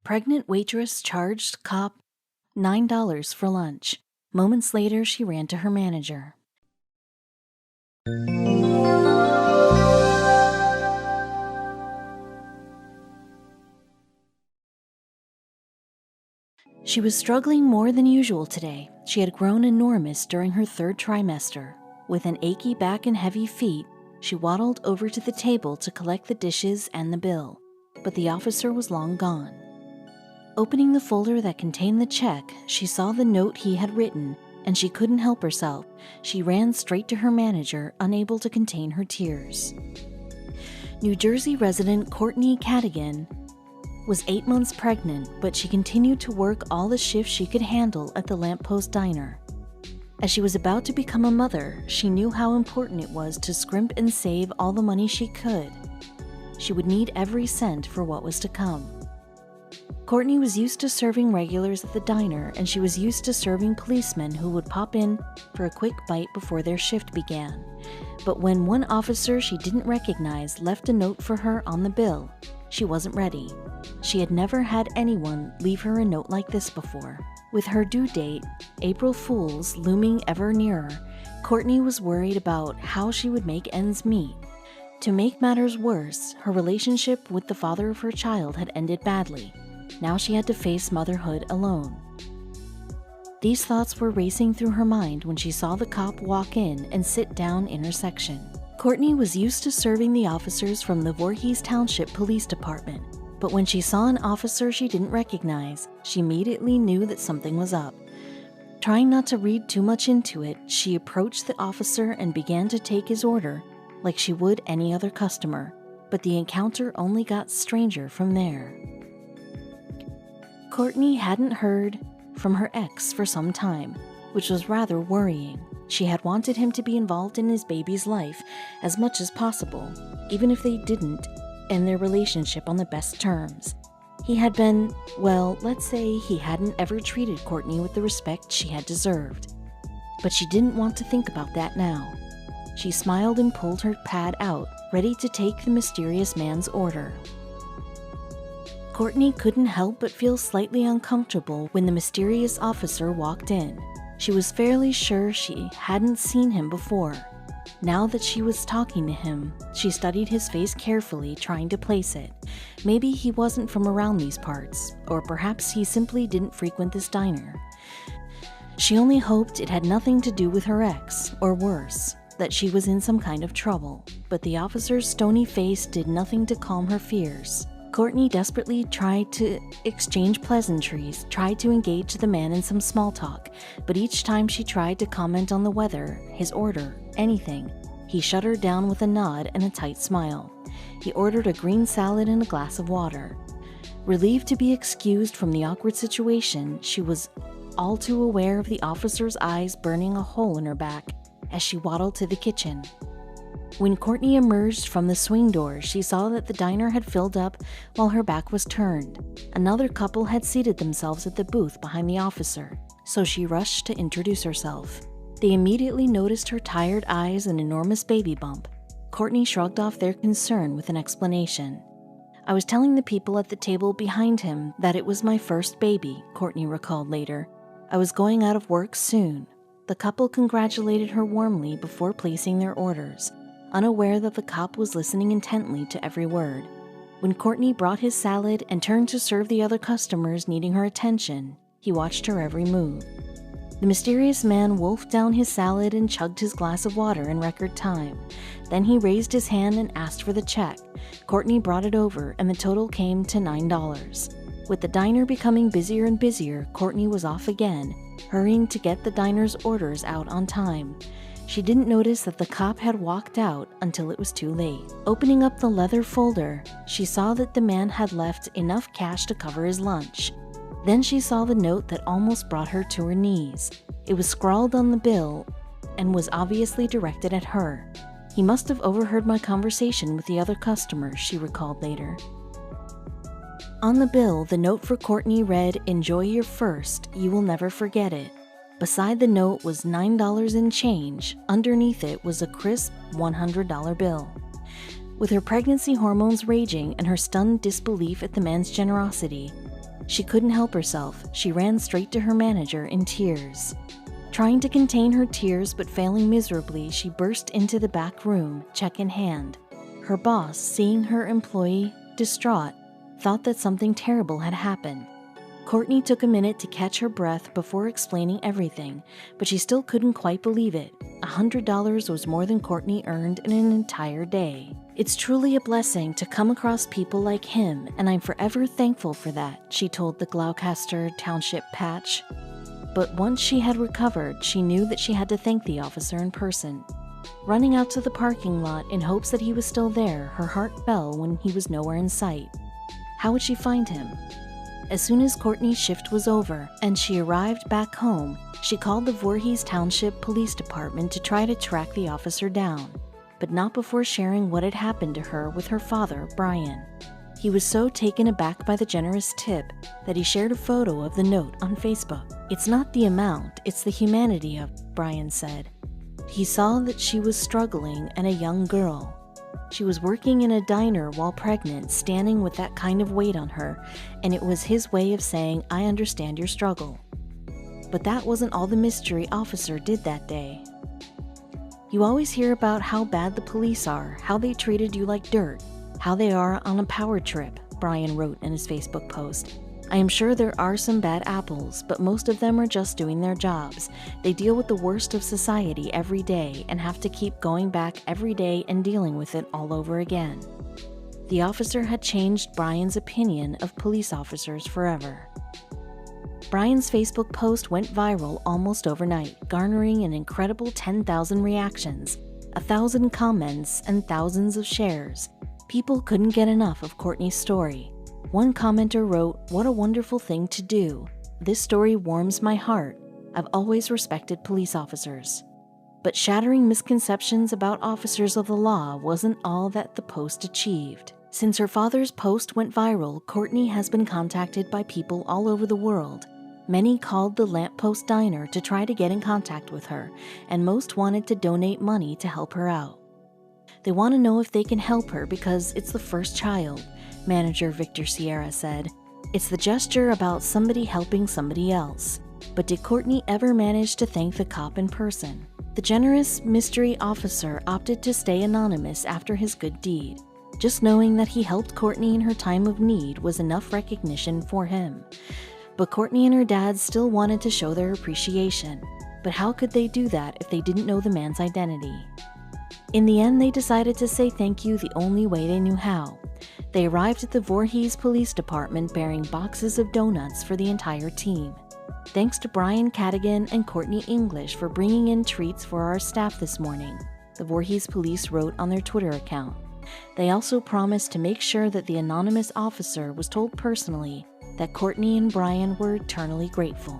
Pregnant waitress charged cop $9 for lunch. Moments later, she ran to her manager. She was struggling more than usual today. She had grown enormous during her third trimester. With an achy back and heavy feet, she waddled over to the table to collect the dishes and the bill, but the officer was long gone. Opening the folder that contained the check, she saw the note he had written, and she couldn't help herself. She ran straight to her manager, unable to contain her tears. New Jersey resident Courtney Cadigan was 8 months pregnant, but she continued to work all the shifts she could handle at the Lamppost Diner. As she was about to become a mother, she knew how important it was to scrimp and save all the money she could. She would need every cent for what was to come. Courtney was used to serving regulars at the diner, and she was used to serving policemen who would pop in for a quick bite before their shift began. But when one officer she didn't recognize left a note for her on the bill, she wasn't ready. She had never had anyone leave her a note like this before. With her due date, April Fool's, looming ever nearer, Courtney was worried about how she would make ends meet. To make matters worse, her relationship with the father of her child had ended badly. Now she had to face motherhood alone. These thoughts were racing through her mind when she saw the cop walk in and sit down in her section. Courtney was used to serving the officers from the Voorhees Township Police Department, but when she saw an officer she didn't recognize, she immediately knew that something was up. Trying not to read too much into it, she approached the officer and began to take his order like she would any other customer, but the encounter only got stranger from there. Courtney hadn't heard from her ex for some time, which was rather worrying. She had wanted him to be involved in his baby's life as much as possible, even if they didn't end their relationship on the best terms. He had been, well, let's say he hadn't ever treated Courtney with the respect she had deserved. But she didn't want to think about that now. She smiled and pulled her pad out, ready to take the mysterious man's order. Courtney couldn't help but feel slightly uncomfortable when the mysterious officer walked in. She was fairly sure she hadn't seen him before. Now that she was talking to him, she studied his face carefully, trying to place it. Maybe he wasn't from around these parts, or perhaps he simply didn't frequent this diner. She only hoped it had nothing to do with her ex, or worse, that she was in some kind of trouble. But the officer's stony face did nothing to calm her fears. Courtney desperately tried to exchange pleasantries, tried to engage the man in some small talk, but each time she tried to comment on the weather, his order, anything, he shut her down with a nod and a tight smile. He ordered a green salad and a glass of water. Relieved to be excused from the awkward situation, she was all too aware of the officer's eyes burning a hole in her back as she waddled to the kitchen. When Courtney emerged from the swing door, she saw that the diner had filled up while her back was turned. Another couple had seated themselves at the booth behind the officer, so she rushed to introduce herself. They immediately noticed her tired eyes and enormous baby bump. Courtney shrugged off their concern with an explanation. "I was telling the people at the table behind him that it was my first baby," Courtney recalled later. "I was going out of work soon." The couple congratulated her warmly before placing their orders, unaware that the cop was listening intently to every word. When Courtney brought his salad and turned to serve the other customers needing her attention, he watched her every move. The mysterious man wolfed down his salad and chugged his glass of water in record time. Then he raised his hand and asked for the check. Courtney brought it over, and the total came to $9. With the diner becoming busier and busier, Courtney was off again, hurrying to get the diner's orders out on time. She didn't notice that the cop had walked out until it was too late. Opening up the leather folder, she saw that the man had left enough cash to cover his lunch. Then she saw the note that almost brought her to her knees. It was scrawled on the bill and was obviously directed at her. "He must have overheard my conversation with the other customer," she recalled later. On the bill, the note for Courtney read, "Enjoy your first, you will never forget it." Beside the note was $9 in change. Underneath it was a crisp $100 bill. With her pregnancy hormones raging and her stunned disbelief at the man's generosity, She couldn't help herself. She ran straight to her manager in tears. Trying to contain her tears but failing miserably, she burst into the back room, check in hand. Her boss, seeing her employee distraught, thought that something terrible had happened. Courtney took a minute to catch her breath before explaining everything, but she still couldn't quite believe it. $100 was more than Courtney earned in an entire day. It's truly a blessing to come across people like him, and I'm forever thankful for that, she told the Gloucester Township Patch. But once she had recovered, she knew that she had to thank the officer in person. Running out to the parking lot in hopes that he was still there, her heart fell when he was nowhere in sight. How would she find him? As soon as Courtney's shift was over and she arrived back home, she called the Voorhees Township Police Department to try to track the officer down, but not before sharing what had happened to her with her father, Brian. He was so taken aback by the generous tip that he shared a photo of the note on Facebook. "It's not the amount, it's the humanity of," Brian said. He saw that she was struggling and a young girl. She was working in a diner while pregnant, standing with that kind of weight on her, and it was his way of saying, "I understand your struggle." But that wasn't all the mystery officer did that day. "You always hear about how bad the police are, how they treated you like dirt, how they are on a power trip," Brian wrote in his Facebook post. "I am sure there are some bad apples, but most of them are just doing their jobs. They deal with the worst of society every day and have to keep going back every day and dealing with it all over again." The officer had changed Brian's opinion of police officers forever. Brian's Facebook post went viral almost overnight, garnering an incredible 10,000 reactions, 1,000 comments, and thousands of shares. People couldn't get enough of Courtney's story. One commenter wrote, "What a wonderful thing to do. This story warms my heart. I've always respected police officers." But shattering misconceptions about officers of the law wasn't all that the post achieved. Since her father's post went viral, Courtney has been contacted by people all over the world. Many called the Lamppost Diner to try to get in contact with her, and most wanted to donate money to help her out. They want to know if they can help her because it's the first child, manager Victor Sierra said. "It's the gesture about somebody helping somebody else." But did Courtney ever manage to thank the cop in person? The generous mystery officer opted to stay anonymous after his good deed. Just knowing that he helped Courtney in her time of need was enough recognition for him. But Courtney and her dad still wanted to show their appreciation. But how could they do that if they didn't know the man's identity? In the end, they decided to say thank you the only way they knew how. They arrived at the Voorhees Police Department bearing boxes of donuts for the entire team. "Thanks to Brian Cadigan and Courtney English for bringing in treats for our staff this morning," the Voorhees police wrote on their Twitter account. They also promised to make sure that the anonymous officer was told personally that Courtney and Brian were eternally grateful.